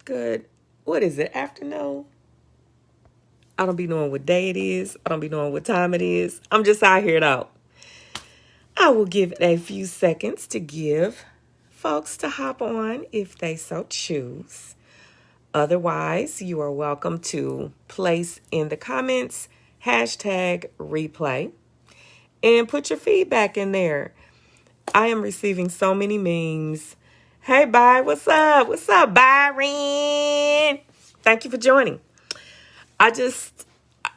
Good. What is it? Afternoon? I don't be knowing what day it is. I don't be knowing what time it is. I'm just out here though. I will give it a few seconds to give folks to hop on if they so choose. Otherwise, you are welcome to place in the comments #replay and put your feedback in there. I am receiving so many memes. Hey, Bye, what's up? What's up, Byron? Thank you for joining. I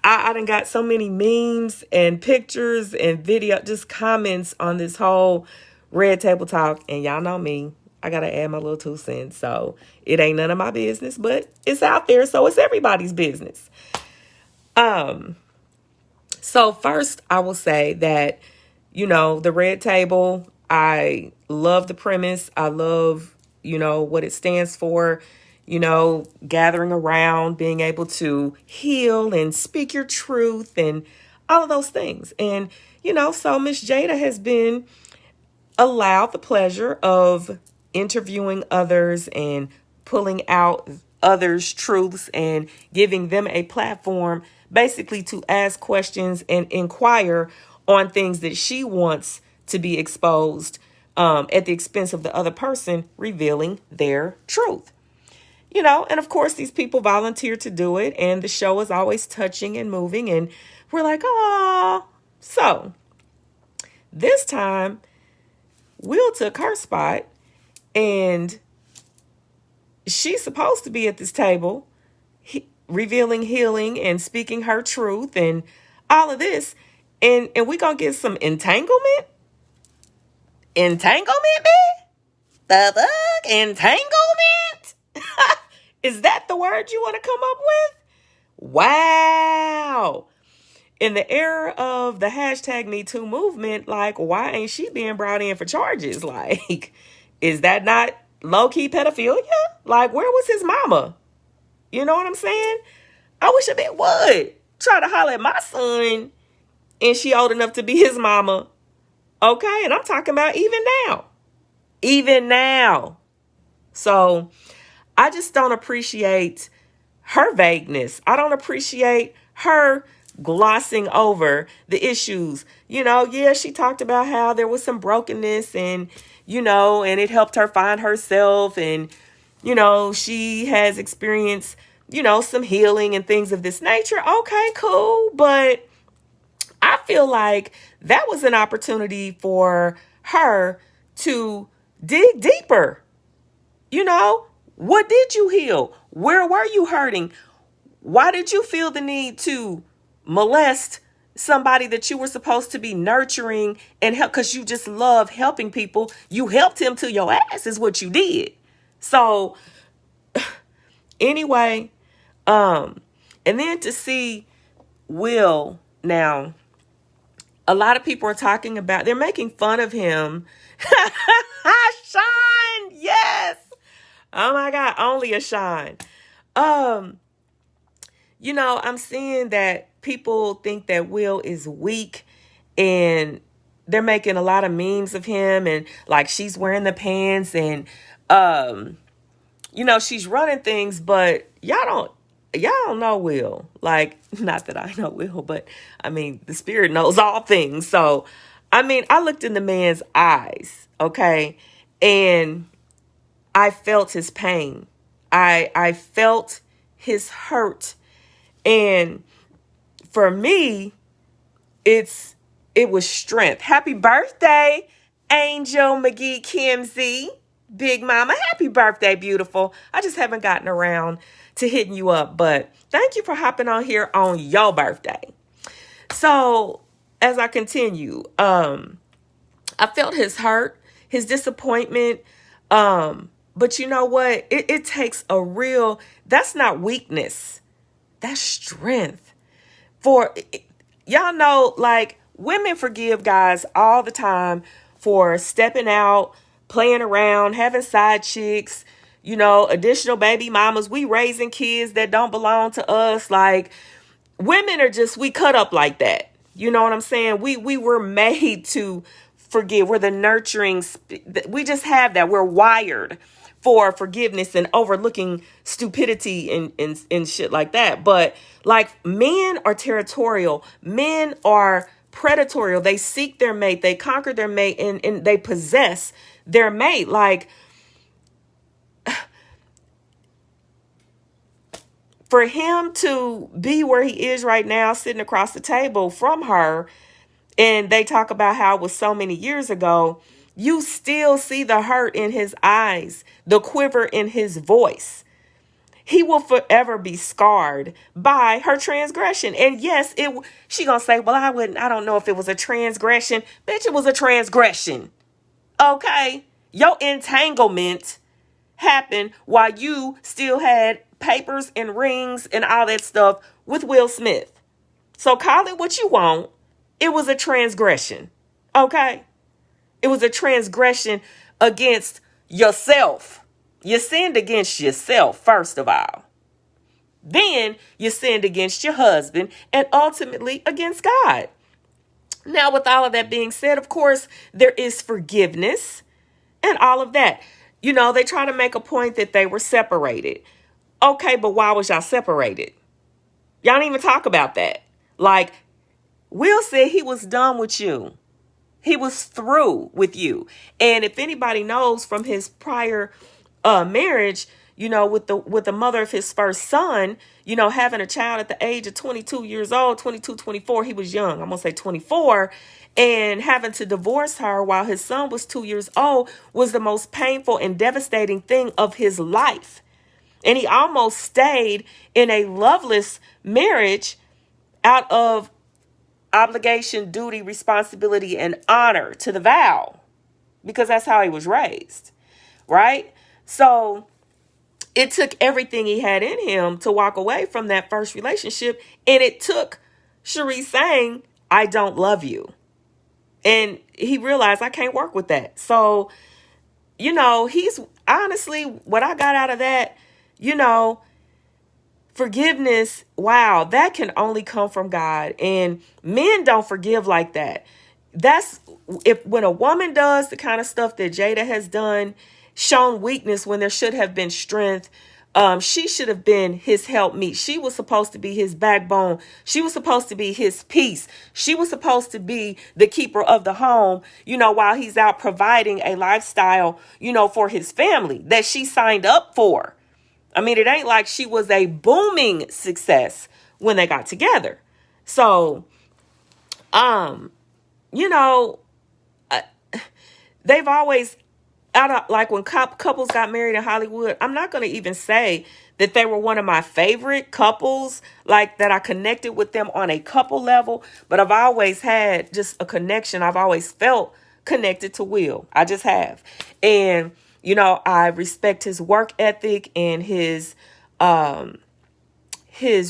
done got so many memes and pictures and video, just comments on this whole Red Table Talk. And y'all know me, I got to add my little 2 cents. So it ain't none of my business, but it's out there. So it's everybody's business. So first I will say that, the Red Table, I love the premise. I love, what it stands for. Gathering around, being able to heal and speak your truth and all of those things. And, so Miss Jada has been allowed the pleasure of interviewing others and pulling out others' truths and giving them a platform basically to ask questions and inquire on things that she wants to be exposed at the expense of the other person revealing their truth. And of course, these people volunteer to do it, and the show is always touching and moving, and we're like, oh. So this time, Will took her spot, and she's supposed to be at this table, revealing healing and speaking her truth and all of this, and we're going to get some entanglement? Entanglement, man? The fuck? Entanglement? Is that the word you want to come up with? Wow. In the era of the #MeToo movement, like, why ain't she being brought in for charges? Like, is that not low-key pedophilia? Like, where was his mama? You know what I'm saying? I wish a bit would try to holler at my son and she old enough to be his mama. Okay, and I'm talking about even now. Even now. So I just don't appreciate her vagueness. I don't appreciate her glossing over the issues. Yeah, she talked about how there was some brokenness and it helped her find herself. And, she has experienced, some healing and things of this nature. Okay, cool. But I feel like that was an opportunity for her to dig deeper. What did you heal? Where were you hurting? Why did you feel the need to molest somebody that you were supposed to be nurturing and help? Because you just love helping people. You helped him to your ass is what you did. So anyway, and then to see Will now, a lot of people are talking about, they're making fun of him. Sean, yes. Oh my God, only a Sean. I'm seeing that people think that Will is weak and they're making a lot of memes of him and like she's wearing the pants and, she's running things, but y'all don't know Will. Like, not that I know Will, but I mean, the spirit knows all things. So, I looked in the man's eyes, okay? And I felt his pain. I felt his hurt. And for me, it was strength. Happy birthday, Angel McGee Kimsey. Big Mama, happy birthday, beautiful. I just haven't gotten around to hitting you up, but thank you for hopping on here on your birthday. So as I continue, I felt his hurt, his disappointment. But you know what? It takes that's not weakness. That's strength. Y'all know, like, women forgive guys all the time for stepping out, playing around, having side chicks, additional baby mamas. We raising kids that don't belong to us. Like, women are we cut up like that. You know what I'm saying? We were made to forgive. We're the nurturing. We just have that. We're wired for forgiveness and overlooking stupidity and shit like that. But like, men are territorial. Men are predatory. They seek their mate. They conquer their mate, and they possess their mate. Like, for him to be where he is right now, sitting across the table from her, and they talk about how it was so many years ago, you still see the hurt in his eyes, the quiver in his voice. He will forever be scarred by her transgression. And yes, she gonna say, well, I don't know if it was a transgression. Bitch, it was a transgression. Okay? Your entanglement happened while you still had papers and rings and all that stuff with Will Smith. So call it what you want. It was a transgression. Okay? It was a transgression against yourself. You sinned against yourself, first of all. Then you sinned against your husband and ultimately against God. Now, with all of that being said, of course, there is forgiveness and all of that. You know, they try to make a point that they were separated. Okay, but why was y'all separated? Y'all don't even talk about that. Like, Will said he was done with you. He was through with you. And if anybody knows from his prior marriage, you know, with the mother of his first son, you know, having a child at the age of 22 years old, 22, 24, he was young. I'm going to say 24. And having to divorce her while his son was 2 years old was the most painful and devastating thing of his life. And he almost stayed in a loveless marriage out of obligation, duty, responsibility, and honor to the vow, because that's how he was raised, right? So it took everything he had in him to walk away from that first relationship, and it took Cherie saying, I don't love you. And he realized, I can't work with that. So, you know, he's honestly, what I got out of that, you know, forgiveness, wow, that can only come from God. And men don't forgive like that. That's when a woman does the kind of stuff that Jada has done, shown weakness when there should have been strength. She should have been his helpmeet. She was supposed to be his backbone. She was supposed to be his peace. She was supposed to be the keeper of the home, you know, while he's out providing a lifestyle, you know, for his family that she signed up for. I mean, it ain't like she was a booming success when they got together. So, you know, they've always, like when couples got married in Hollywood, I'm not going to even say that they were one of my favorite couples, like that I connected with them on a couple level, but I've always had just a connection. I've always felt connected to Will. I just have. And you know, I respect his work ethic and his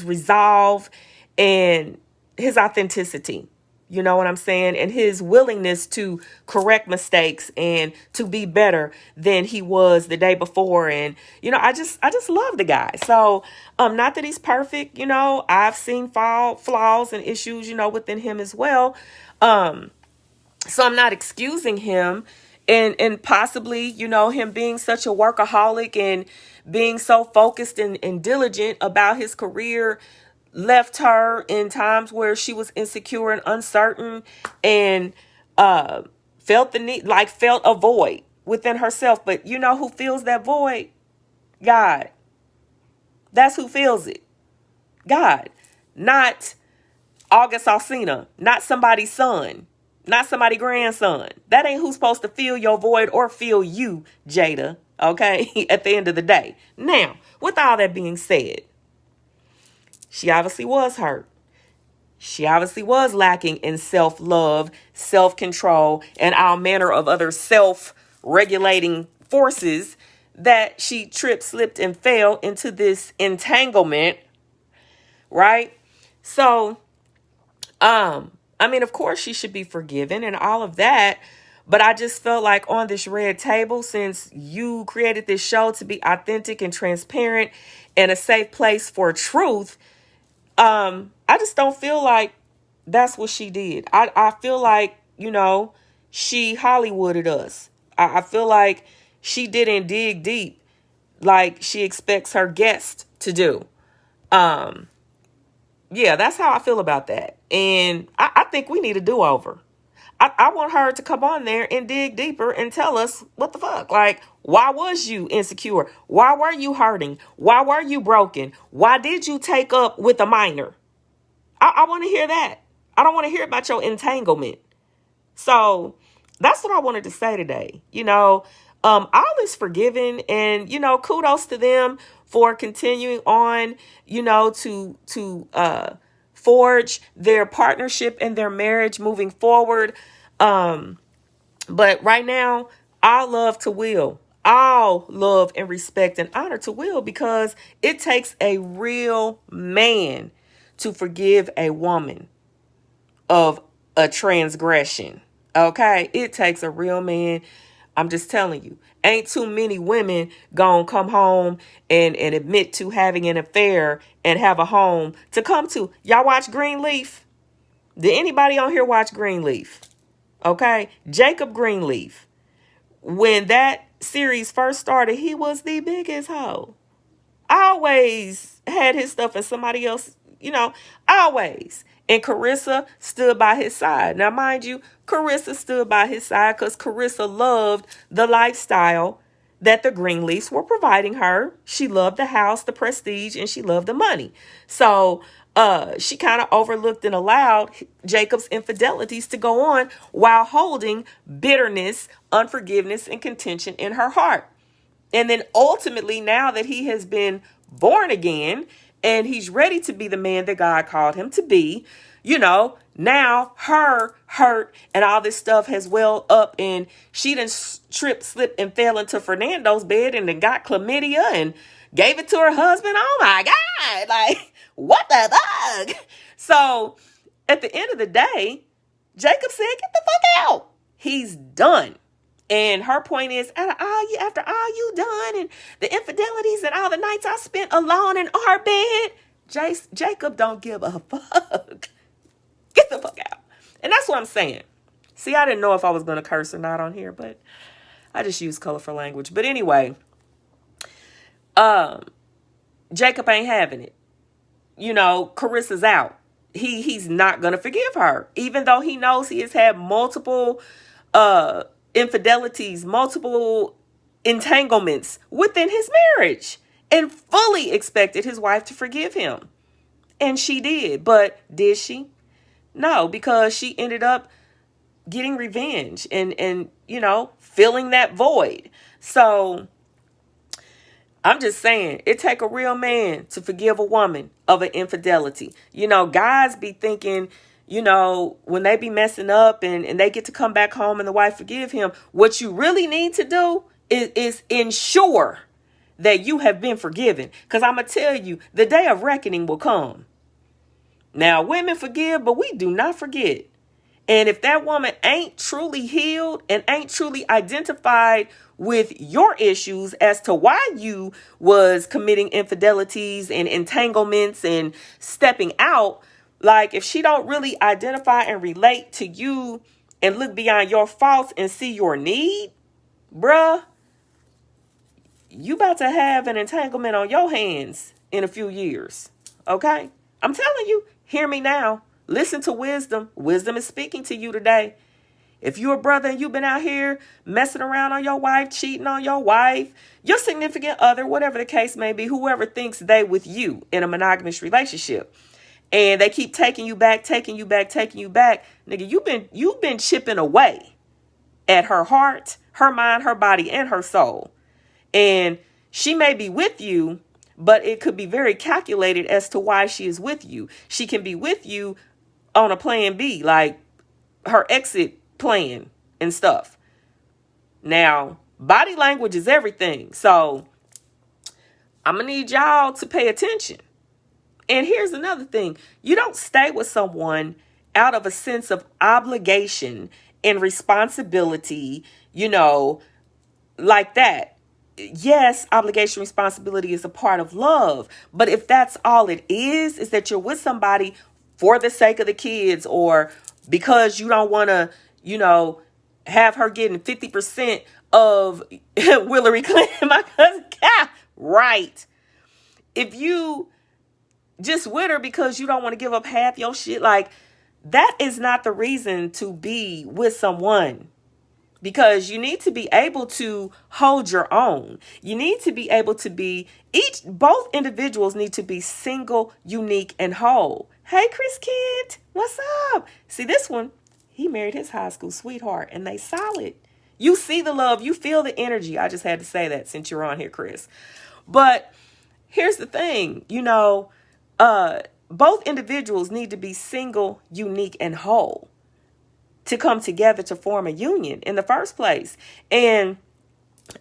resolve and his authenticity. You know what I'm saying? And his willingness to correct mistakes and to be better than he was the day before. And, you know, I just love the guy. So, not that he's perfect, you know, I've seen flaws and issues, you know, within him as well. So I'm not excusing him. And possibly, you know, him being such a workaholic and being so focused and diligent about his career left her in times where she was insecure and uncertain and felt the need, like felt a void within herself. But you know who feels that void? God. That's who feels it. God. Not August Alsina. Not somebody's son. Not somebody's grandson. That ain't who's supposed to fill your void or fill you, Jada. Okay? At the end of the day. Now, with all that being said, she obviously was hurt. She obviously was lacking in self-love, self-control, and all manner of other self-regulating forces that she tripped, slipped, and fell into this entanglement. Right? So, I mean, of course, she should be forgiven and all of that. But I just felt like on this red table, since you created this show to be authentic and transparent and a safe place for truth, I just don't feel like that's what she did. I feel like, you know, she Hollywooded us. I feel like she didn't dig deep like she expects her guest to do. Um, yeah, that's how I feel about that. And I think we need a do-over. I want her to come on there and dig deeper and tell us what the fuck. Like, why was you insecure? Why were you hurting? Why were you broken? Why did you take up with a minor? I want to hear that. I don't want to hear about your entanglement. So that's what I wanted to say today. All is forgiven, and kudos to them for continuing on, to forge their partnership and their marriage moving forward. But right now, I love to Will. I'll love and respect and honor to Will, because it takes a real man to forgive a woman of a transgression. Okay? It takes a real man. I'm just telling you. Ain't too many women gonna come home and admit to having an affair and have a home to come to. Y'all watch Greenleaf? Did anybody on here watch Greenleaf? Okay? Jacob Greenleaf. When that series first started, he was the biggest hoe. Always had his stuff and somebody else, always. And Carissa stood by his side. Now, mind you, Carissa stood by his side because Carissa loved the lifestyle that the Greenleafs were providing her. She loved the house, the prestige, and she loved the money. So she kind of overlooked and allowed Jacob's infidelities to go on while holding bitterness, unforgiveness, and contention in her heart. And then ultimately, now that he has been born again and he's ready to be the man that God called him to be, now her hurt and all this stuff has welled up, and she done tripped, slipped, and fell into Fernando's bed and then got chlamydia and gave it to her husband. Oh my God. Like, what the fuck? So at the end of the day, Jacob said, get the fuck out. He's done. And her point is, after all you done and the infidelities and all the nights I spent alone in our bed, Jacob don't give a fuck. Get the fuck out. And that's what I'm saying. See, I didn't know if I was going to curse or not on here, but I just use colorful language. But anyway, Jacob ain't having it. Carissa's out. He's not going to forgive her, even though he knows he has had multiple infidelities, multiple entanglements within his marriage, and fully expected his wife to forgive him. And she did. But did she? No, because she ended up getting revenge and filling that void. So I'm just saying, it take a real man to forgive a woman of an infidelity. Guys be thinking, when they be messing up and they get to come back home and the wife forgive him, what you really need to do is ensure that you have been forgiven. Because I'm going to tell you, the day of reckoning will come. Now, women forgive, but we do not forget. And if that woman ain't truly healed and ain't truly identified with your issues as to why you was committing infidelities and entanglements and stepping out, like if she don't really identify and relate to you and look beyond your faults and see your need, bruh, you about to have an entanglement on your hands in a few years. Okay? I'm telling you, hear me now. Listen to wisdom. Wisdom is speaking to you today. If you're a brother and you've been out here messing around on your wife, cheating on your wife, your significant other, whatever the case may be, whoever thinks they with you in a monogamous relationship, and they keep taking you back, nigga, you've been chipping away at her heart, her mind, her body, and her soul. And she may be with you, but it could be very calculated as to why she is with you. She can be with you on a plan B, like her exit plan and stuff. Now, body language is everything. So I'm going to need y'all to pay attention. And here's another thing. You don't stay with someone out of a sense of obligation and responsibility, like that. Yes, obligation, responsibility is a part of love. But if that's all it is that you're with somebody for the sake of the kids, or because you don't want to, have her getting 50% of Hillary Clinton, my cousin, right. If you just with her because you don't want to give up half your shit, like, that is not the reason to be with someone. Because you need to be able to hold your own. You need to be able to be both individuals need to be single, unique, and whole. Hey, Chris Kent, what's up? See, this one, he married his high school sweetheart and they solid. You see the love, you feel the energy. I just had to say that since you're on here, Chris. But here's the thing, both individuals need to be single, unique, and whole to come together to form a union in the first place. And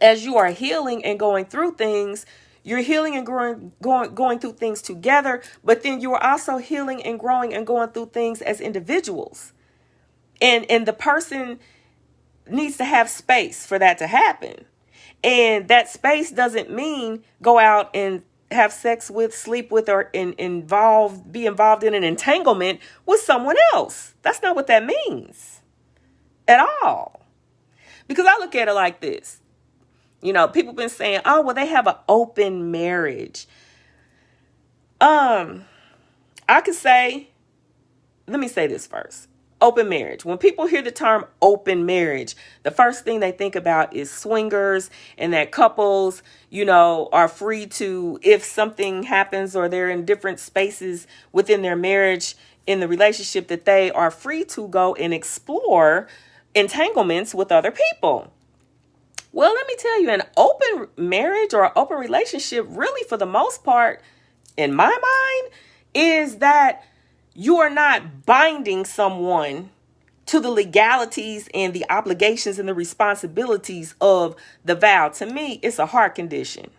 as you are healing and going through things, you're healing and going through things together, but then you are also healing and growing and going through things as individuals. And the person needs to have space for that to happen. And that space doesn't mean go out and have sex with, sleep with, or be involved in an entanglement with someone else. That's not what that means at all. Because I look at it like this. People been saying, oh, well, they have an open marriage. I could say, let me say this first. Open marriage. When people hear the term open marriage, the first thing they think about is swingers, and that couples, are free to, if something happens or they're in different spaces within their marriage, in the relationship, that they are free to go and explore entanglements with other people. Well, let me tell you, an open marriage or an open relationship, really, for the most part, in my mind, is that you are not binding someone to the legalities and the obligations and the responsibilities of the vow. To me, it's a heart condition.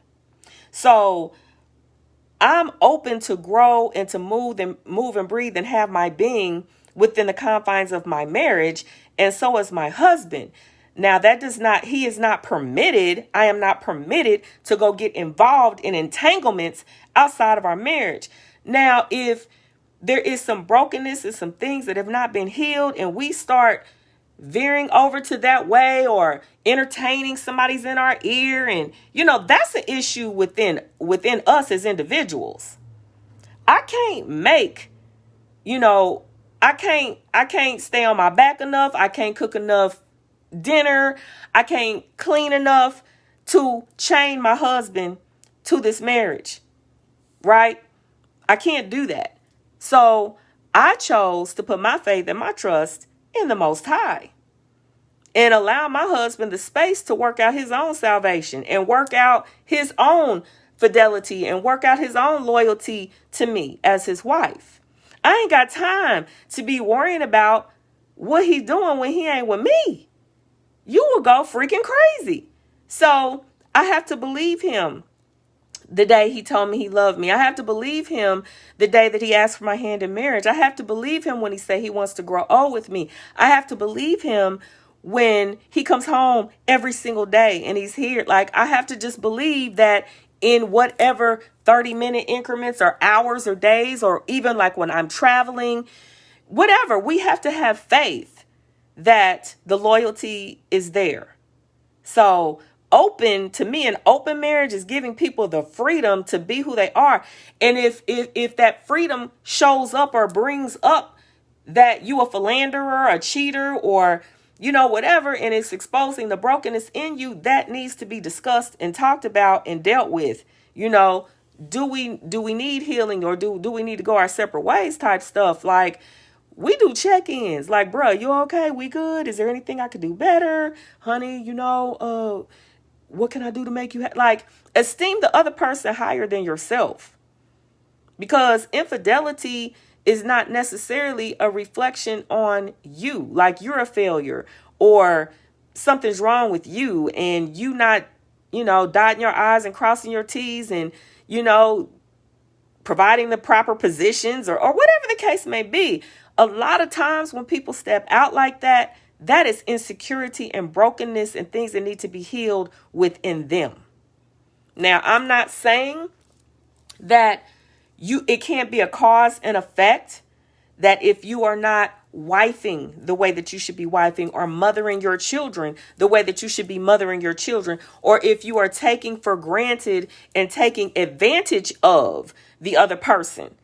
So I'm open to grow and to move and breathe and have my being within the confines of my marriage. And so is my husband. Now, he is not permitted. I am not permitted to go get involved in entanglements outside of our marriage. Now, if there is some brokenness and some things that have not been healed, and we start veering over to that way, or entertaining somebody's in our ear, and that's an issue within us as individuals. I can't I can't stay on my back enough. I can't cook enough dinner. I can't clean enough to chain my husband to this marriage, right? I can't do that. So I chose to put my faith and my trust in the Most High and allow my husband the space to work out his own salvation and work out his own fidelity and work out his own loyalty to me as his wife. I ain't got time to be worrying about what he's doing when he ain't with me. You will go freaking crazy. So I have to believe him the day he told me he loved me. I have to believe him the day that he asked for my hand in marriage. I have to believe him when he said he wants to grow old with me. I have to believe him when he comes home every single day and he's here. Like, I have to just believe that in whatever 30-minute increments or hours or days, or even like when I'm traveling, whatever, we have to have faith that the loyalty is there. So to me, an open marriage is giving people the freedom to be who they are. And if that freedom shows up or brings up that you a philanderer, a cheater, or whatever, and it's exposing the brokenness in you, that needs to be discussed and talked about and dealt with. Do we need healing, or do we need to go our separate ways type stuff? Like, we do check-ins. Like, bruh, you okay? We good? Is there anything I could do better? Honey, what can I do to make you like, esteem the other person higher than yourself. Because infidelity is not necessarily a reflection on you. Like, you're a failure, or something's wrong with you, and you not, dotting your I's and crossing your T's, and, providing the proper positions, or whatever the case may be. A lot of times when people step out like that, that is insecurity and brokenness and things that need to be healed within them. Now, I'm not saying that it can't be a cause and effect, that if you are not wifing the way that you should be wifing, or mothering your children the way that you should be mothering your children, or if you are taking for granted and taking advantage of the other person.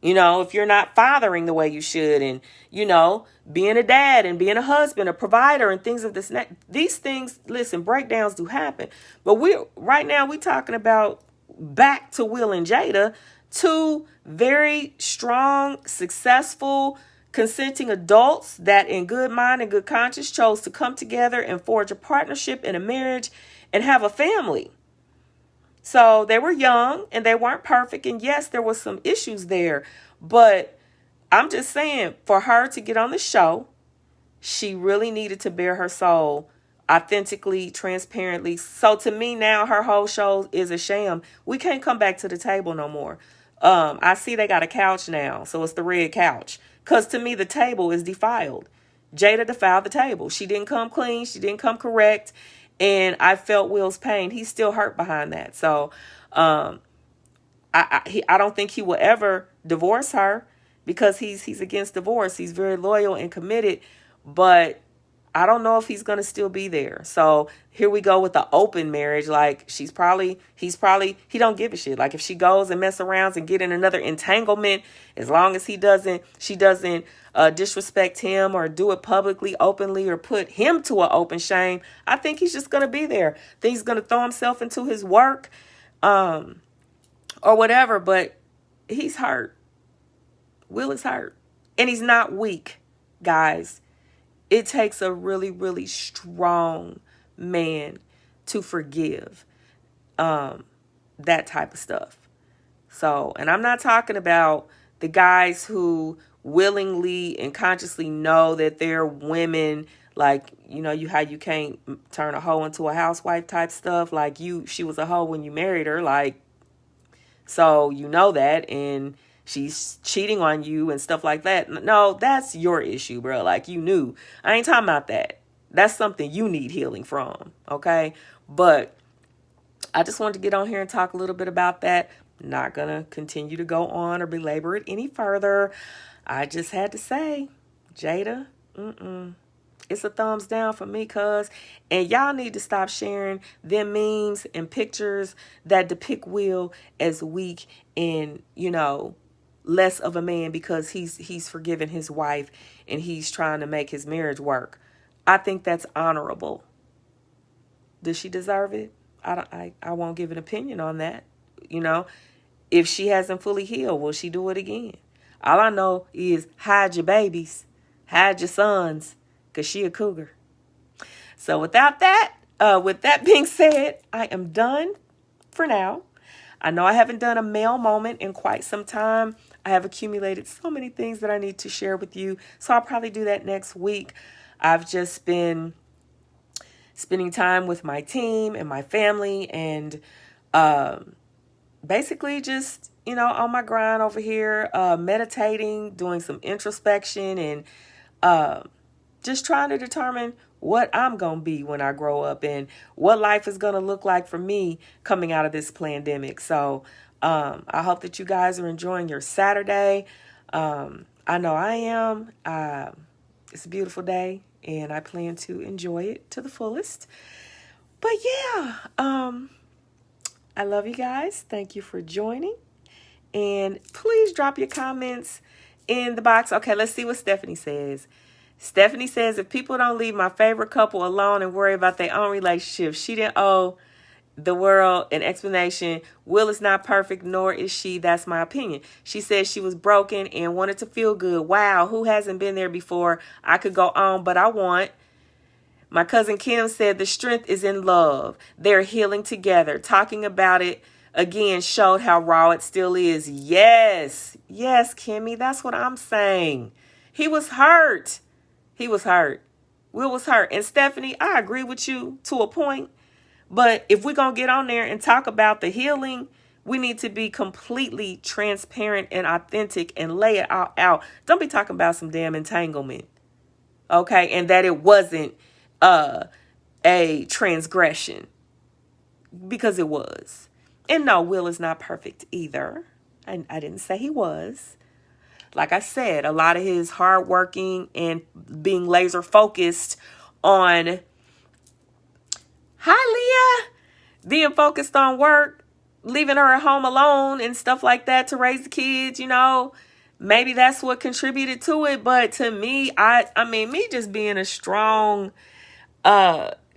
You know, if you're not fathering the way you should, and, you know, being a dad and being a husband, a provider, and things of this, these things, listen, breakdowns do happen. But right now we talking about back to Will and Jada, two very strong, successful, consenting adults that in good mind and good conscience chose to come together and forge a partnership in a marriage and have a family. So they were young and they weren't perfect. And yes, there was some issues there. But I'm just saying, for her to get on the show, she really needed to bare her soul authentically, transparently. So to me now, her whole show is a sham. We can't come back to the table no more. I see they got a couch now. So it's the red couch. Because to me, the table is defiled. Jada defiled the table. She didn't come clean. She didn't come correct. And I felt Will's pain. He's still hurt behind that. So I don't think he will ever divorce her, because he's against divorce. He's very loyal and committed. But I don't know if he's going to still be there. So here we go with the open marriage. Like he don't give a shit. Like if she goes and mess around and get in another entanglement, as long as she doesn't disrespect him or do it publicly, openly, or put him to an open shame, I think he's just going to be there. I think he's going to throw himself into his work, or whatever. But he's hurt. Will is hurt. And he's not weak, guys. It takes a really, really strong man to forgive that type of stuff. So, and I'm not talking about the guys who willingly and consciously know that they're women, like, you know, how you can't turn a hoe into a housewife type stuff. Like she was a hoe when you married her. Like, so you know that, and she's cheating on you and stuff like that. No, that's your issue, bro. Like, you knew. I ain't talking about that. That's something you need healing from, okay? But I just wanted to get on here and talk a little bit about that. Not going to continue to go on or belabor it any further. I just had to say, Jada, it's a thumbs down for me, cuz. And y'all need to stop sharing them memes and pictures that depict Will as weak and, you know, less of a man because he's forgiven his wife and he's trying to make his marriage work. I think that's honorable. Does she deserve it? I won't give an opinion on that. You know, if she hasn't fully healed, will she do it again? All I know is hide your babies, hide your sons, because she a cougar. So with that being said, I am done for now. I know I haven't done a male moment in quite some time. I have accumulated so many things that I need to share with you. So I'll probably do that next week. I've just been spending time with my team and my family, and basically just, you know, on my grind over here, meditating, doing some introspection, and just trying to determine what I'm going to be when I grow up and what life is going to look like for me coming out of this pandemic. So I hope that you guys are enjoying your Saturday. I know I am. It's a beautiful day, and I plan to enjoy it to the fullest. But yeah, I love you guys. Thank you for joining. And please drop your comments in the box. Okay, let's see what Stephanie says. Stephanie says, if people don't leave my favorite couple alone and worry about their own relationship, she didn't owe the world an explanation. Will is not perfect, nor is she. That's my opinion. She said she was broken and wanted to feel good. Wow, who hasn't been there before? I could go on, but I won't. My cousin Kim said the strength is in love. They're healing together. Talking about it again showed how raw it still is. Yes, Kimmy, that's what I'm saying. He was hurt. Will was hurt. And Stephanie, I agree with you to a point. But if we're going to get on there and talk about the healing, we need to be completely transparent and authentic and lay it all out. Don't be talking about some damn entanglement. Okay? And that it wasn't a transgression. Because it was. And no, Will is not perfect either. I didn't say he was. like I said, a lot of his hard working and being laser focused on, hi Leah, being focused on work, leaving her at home alone and stuff like that to raise the kids, maybe that's what contributed to it. But to me, I mean, me just being a strong,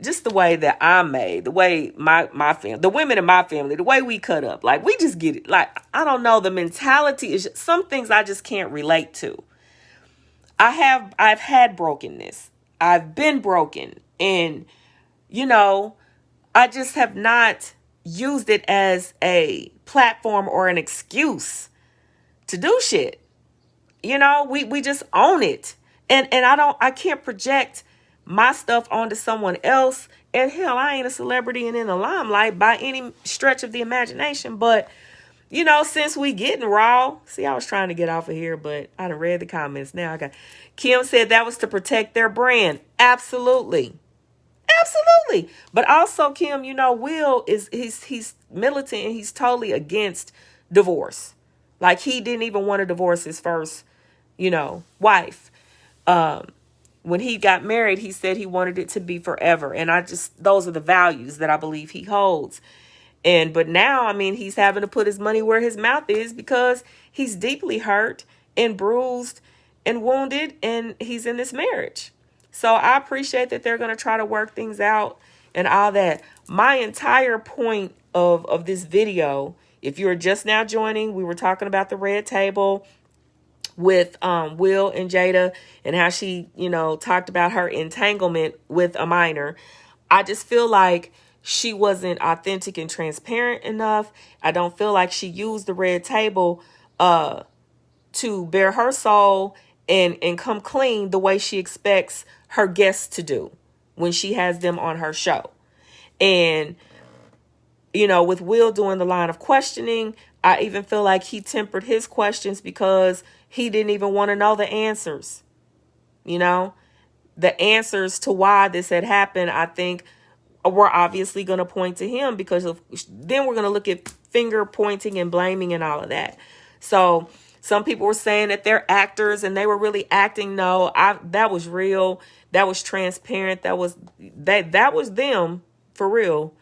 just the way that I'm made, the way my family, the women in my family, the way we cut up, like we just get it. Like, I don't know, the mentality is some things I just can't relate to. I've had brokenness. I've been broken, and I just have not used it as a platform or an excuse to do shit. We just own it. And I can't project my stuff onto someone else. And hell, I ain't a celebrity and in the limelight by any stretch of the imagination. But, since we getting raw, see, I was trying to get off of here, but I done read the comments. Now Kim said that was to protect their brand. Absolutely. Absolutely. But also, Kim, Will he's militant and he's totally against divorce. Like, he didn't even want to divorce his first, wife. When he got married, he said he wanted it to be forever. And those are the values that I believe he holds. But now, I mean, he's having to put his money where his mouth is because he's deeply hurt and bruised and wounded, and he's in this marriage. So I appreciate that they're going to try to work things out and all that. My entire point of this video, if you're just now joining, we were talking about the red table with Will and Jada and how she, talked about her entanglement with a minor. I just feel like she wasn't authentic and transparent enough. I don't feel like she used the red table to bare her soul and come clean the way she expects her guests to do when she has them on her show. And, with Will doing the line of questioning, I even feel like he tempered his questions because he didn't even want to know the answers. The answers to why this had happened, I think, we're obviously going to point to him because then we're going to look at finger pointing and blaming and all of that. So some people were saying that they're actors and they were really acting. No, that was real. That was transparent. That was them for real.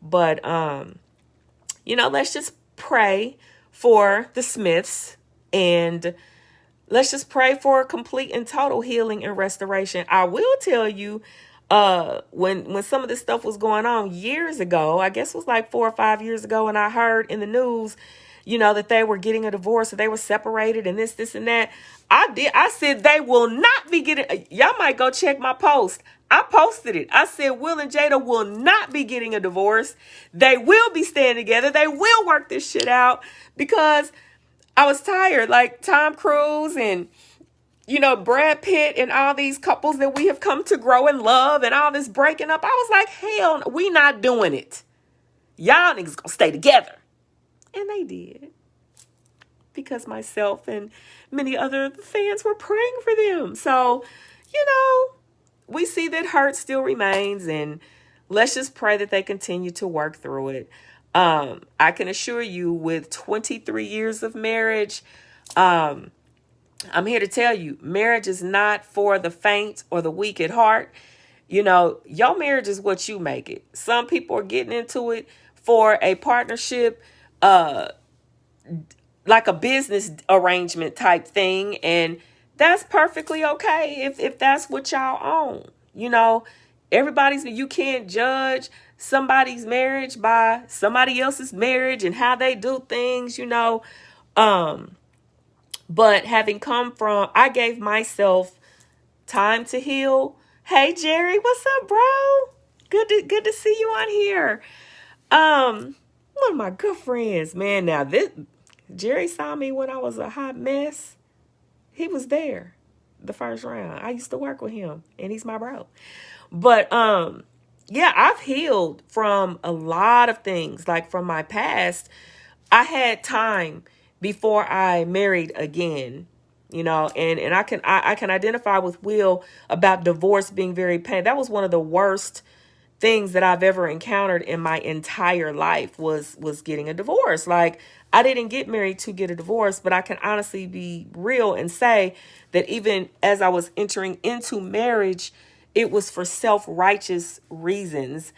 But, let's just pray for the Smiths, and let's just pray for complete and total healing and restoration. I will tell you, when some of this stuff was going on years ago, I guess it was like 4 or 5 years ago, and I heard in the news, that they were getting a divorce or they were separated and this and that. I said they will not be getting, y'all might go check my post. I posted it. I said Will and Jada will not be getting a divorce. They will be staying together. They will work this shit out, because I was tired. Like Tom Cruise and Brad Pitt and all these couples that we have come to grow and love and all this breaking up. I was like, hell, we not doing it. Y'all niggas gonna stay together. And they did. Because myself and many other fans were praying for them. So, we see that hurt still remains, and let's just pray that they continue to work through it. I can assure you, with 23 years of marriage, I'm here to tell you, marriage is not for the faint or the weak at heart. Your marriage is what you make it. Some people are getting into it for a partnership, like a business arrangement type thing. And that's perfectly okay if that's what y'all own. You can't judge somebody's marriage by somebody else's marriage and how they do things, But having come from, I gave myself time to heal. Hey, Jerry, what's up, bro? Good to see you on here. One of my good friends, man. Now Jerry saw me when I was a hot mess. He was there the first round. I used to work with him, and he's my bro. But yeah, I've healed from a lot of things. Like from my past, I had time before I married again, and I can identify with Will about divorce being very painful. That was one of the worst things that I've ever encountered in my entire life was getting a divorce. Like, I didn't get married to get a divorce, but I can honestly be real and say that even as I was entering into marriage, it was for self-righteous reasons.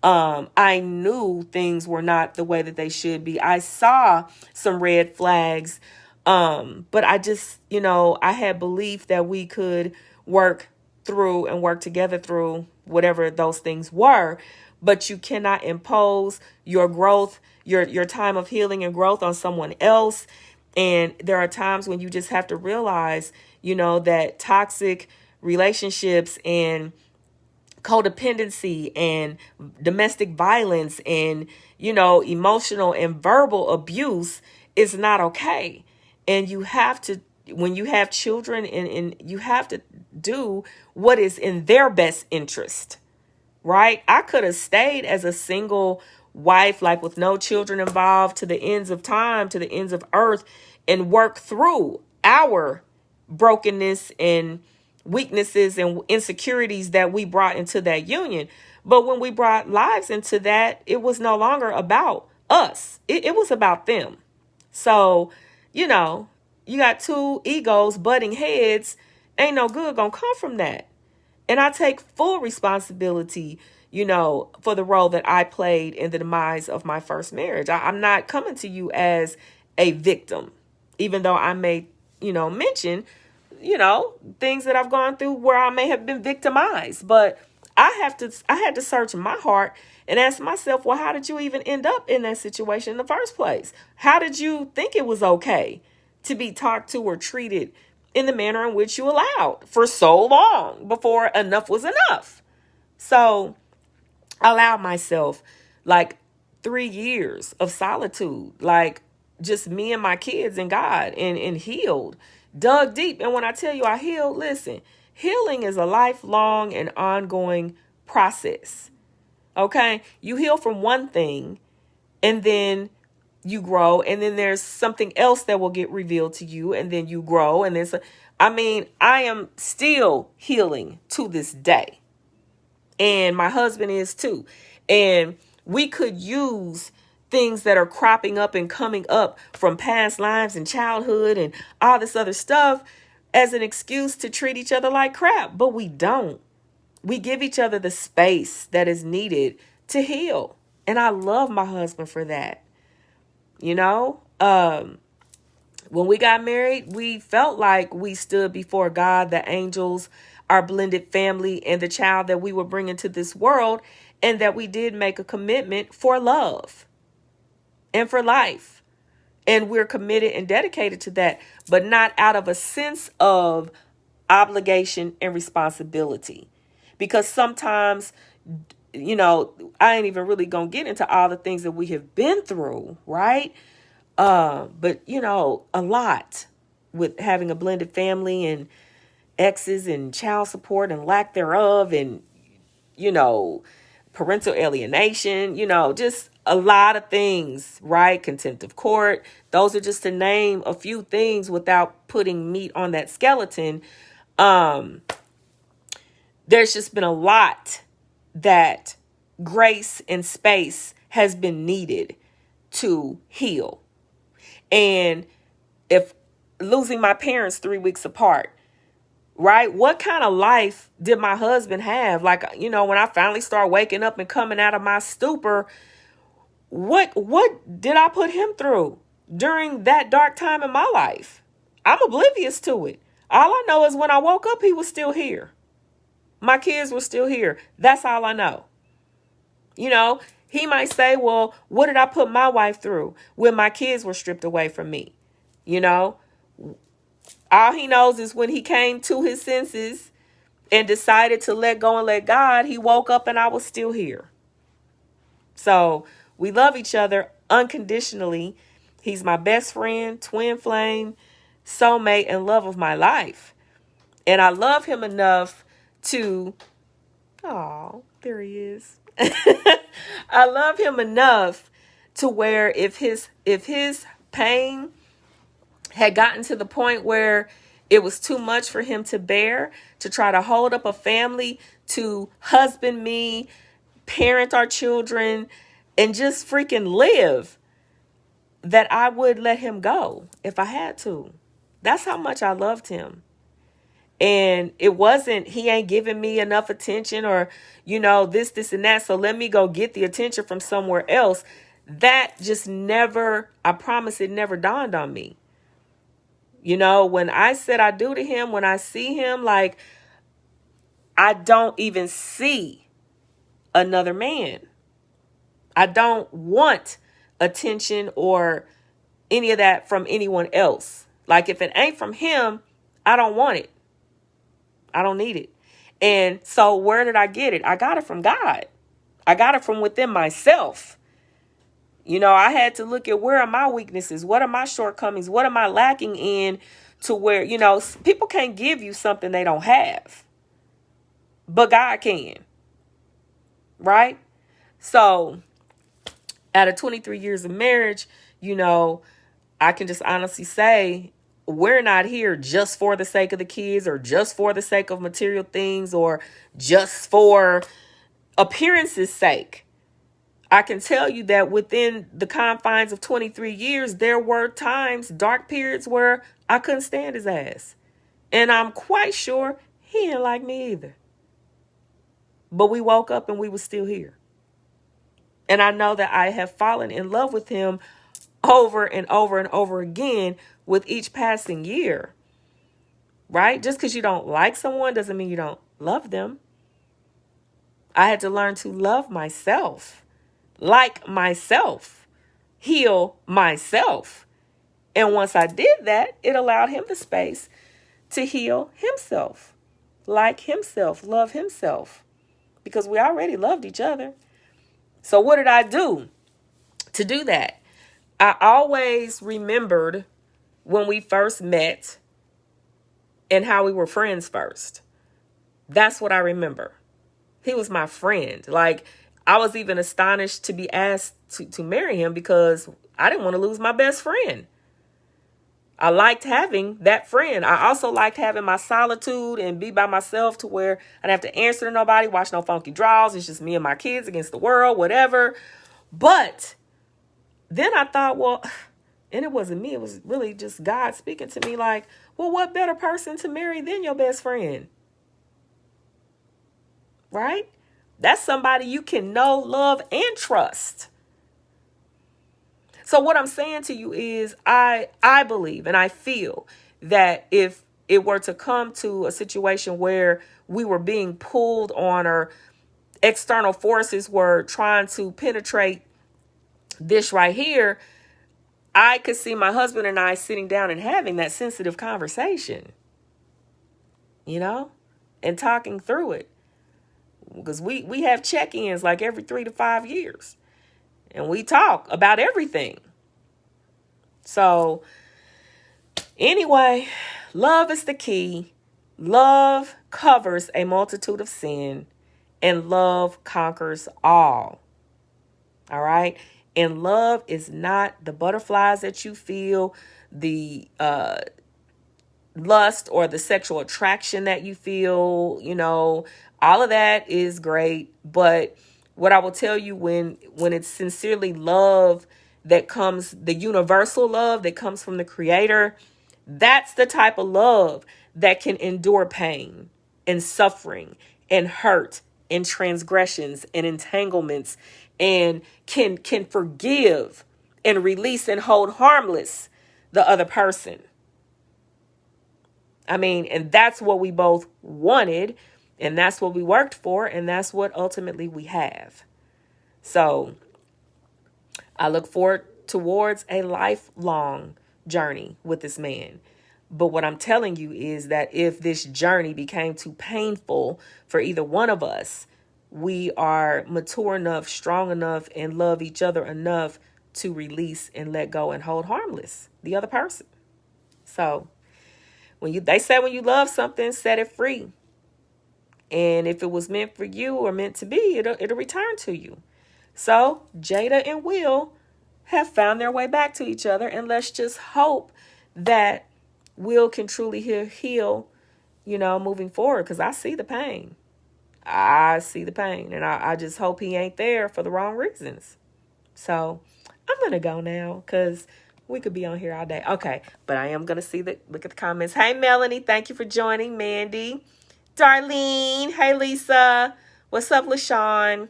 I knew things were not the way that they should be. I saw some red flags. But I just, I had belief that we could work through and work together through whatever those things were. But you cannot impose your growth, your time of healing and growth on someone else. And there are times when you just have to realize, that toxic relationships and codependency and domestic violence and, emotional and verbal abuse is not okay. And you have to, when you have children, and you have to do what is in their best interest, right? I could have stayed as a single wife, like with no children involved, to the ends of time, to the ends of earth, and work through our brokenness and weaknesses and insecurities that we brought into that union. But when we brought lives into that, it was no longer about us. It was about them. So, you got two egos butting heads. Ain't no good gonna come from that. And I take full responsibility, for the role that I played in the demise of my first marriage. I'm not coming to you as a victim, even though I may, mention, things that I've gone through where I may have been victimized. But I had to search my heart and ask myself, well, how did you even end up in that situation in the first place? How did you think it was okay to be talked to or treated in the manner in which you allowed for so long before enough was enough? So I allowed myself like 3 years of solitude, like just me and my kids and God, and healed, dug deep. And when I tell you I healed, listen, healing is a lifelong and ongoing process. Okay. You heal from one thing and then you grow, and then there's something else that will get revealed to you, and then you grow. And I am still healing to this day. And my husband is too. And we could use things that are cropping up and coming up from past lives and childhood and all this other stuff as an excuse to treat each other like crap. But we don't. We give each other the space that is needed to heal. And I love my husband for that. When we got married, we felt like we stood before God, the angels, our blended family, and the child that we were bringing to this world, and that we did make a commitment for love and for life. And we're committed and dedicated to that, but not out of a sense of obligation and responsibility. Because sometimes, I ain't even really gonna get into all the things that we have been through, right? But a lot with having a blended family and exes and child support and lack thereof, and, parental alienation, just a lot of things, right? Contempt of court. Those are just to name a few things without putting meat on that skeleton. There's just been a lot that grace and space has been needed to heal. And if losing my parents 3 weeks apart, right? What kind of life did my husband have? Like, when I finally start waking up and coming out of my stupor, what did I put him through during that dark time in my life? I'm oblivious to it. All I know is when I woke up, he was still here. My kids were still here. That's all I know. He might say, well, what did I put my wife through when my kids were stripped away from me? All he knows is when he came to his senses and decided to let go and let God, he woke up and I was still here. So we love each other unconditionally. He's my best friend, twin flame, soulmate, and love of my life. And I love him enough to, there he is. I love him enough to where if his pain had gotten to the point where it was too much for him to bear, to try to hold up a family, to husband me, parent our children, and just freaking live, that I would let him go if I had to. That's how much I loved him. And it wasn't, he ain't giving me enough attention, or, this, and that, so let me go get the attention from somewhere else. That just never, I promise it never dawned on me. When I said I do to him, when I see him, like, I don't even see another man. I don't want attention or any of that from anyone else. Like, if it ain't from him, I don't want it. I don't need it. And so where did I get it? I got it from God. I got it from within myself. I had to look at, where are my weaknesses? What are my shortcomings? What am I lacking in, to where, people can't give you something they don't have, but God can. Right? So out of 23 years of marriage, I can just honestly say, we're not here just for the sake of the kids, or just for the sake of material things, or just for appearances' sake. I can tell you that within the confines of 23 years, there were times, dark periods, where I couldn't stand his ass. And I'm quite sure he didn't like me either. But we woke up and we were still here. And I know that I have fallen in love with him over and over and over again with each passing year. Right? Just because you don't like someone doesn't mean you don't love them. I had to learn to love myself, like myself, heal myself. And once I did that, it allowed him the space to heal himself, like himself, love himself, because we already loved each other. So what did I do to do that? I always remembered when we first met and how we were friends first. That's what I remember. He was my friend. Like, I was even astonished to be asked to marry him, because I didn't want to lose my best friend. I liked having that friend. I also liked having my solitude and be by myself, to where I didn't have to answer to nobody, watch no funky draws. It's just me and my kids against the world, whatever. But then I thought, well, and it wasn't me. It was really just God speaking to me, like, well, what better person to marry than your best friend? Right? That's somebody you can know, love, and trust. So what I'm saying to you is, I believe and I feel that if it were to come to a situation where we were being pulled on, or external forces were trying to penetrate this right here, I could see my husband and I sitting down and having that sensitive conversation, and talking through it. Because we have check-ins like every 3 to 5 years. And we talk about everything. So anyway, love is the key. Love covers a multitude of sin, and love conquers all. All right. And love is not the butterflies that you feel, the lust or the sexual attraction that you feel, all of that is great. But what I will tell you, when it's sincerely love that comes, the universal love that comes from the Creator, that's the type of love that can endure pain and suffering and hurt and transgressions and entanglements, and can forgive and release and hold harmless the other person. I mean, and that's what we both wanted, and that's what we worked for, and that's what ultimately we have. So I look forward towards a lifelong journey with this man. But what I'm telling you is that if this journey became too painful for either one of us, we are mature enough, strong enough, and love each other enough to release and let go and hold harmless the other person. So they say when you love something, set it free. And if it was meant for you or meant to be, it'll return to you. So Jada and Will have found their way back to each other. And let's just hope that Will can truly heal, moving forward. Because I see the pain. I see the pain, and I just hope he ain't there for the wrong reasons. So I'm going to go now because we could be on here all day. Okay, but I am going to look at the comments. Hey, Melanie, thank you for joining. Mandy, Darlene, hey, Lisa, what's up, LaShawn?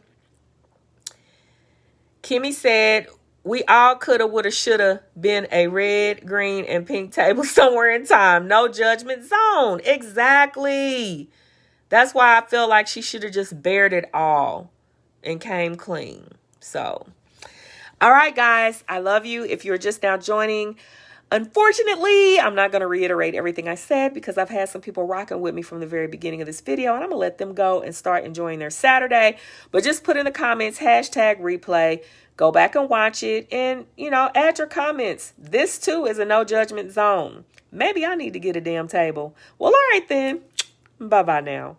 Kimmy said, we all coulda, woulda, shoulda been a red, green, and pink table somewhere in time. No judgment zone. Exactly. That's why I feel like she should have just bared it all and came clean. So, all right, guys, I love you. If you're just now joining, unfortunately, I'm not going to reiterate everything I said because I've had some people rocking with me from the very beginning of this video, and I'm going to let them go and start enjoying their Saturday. But just put in the comments, #replay. Go back and watch it and, add your comments. This, too, is a no judgment zone. Maybe I need to get a damn table. Well, all right, then. Bye-bye now.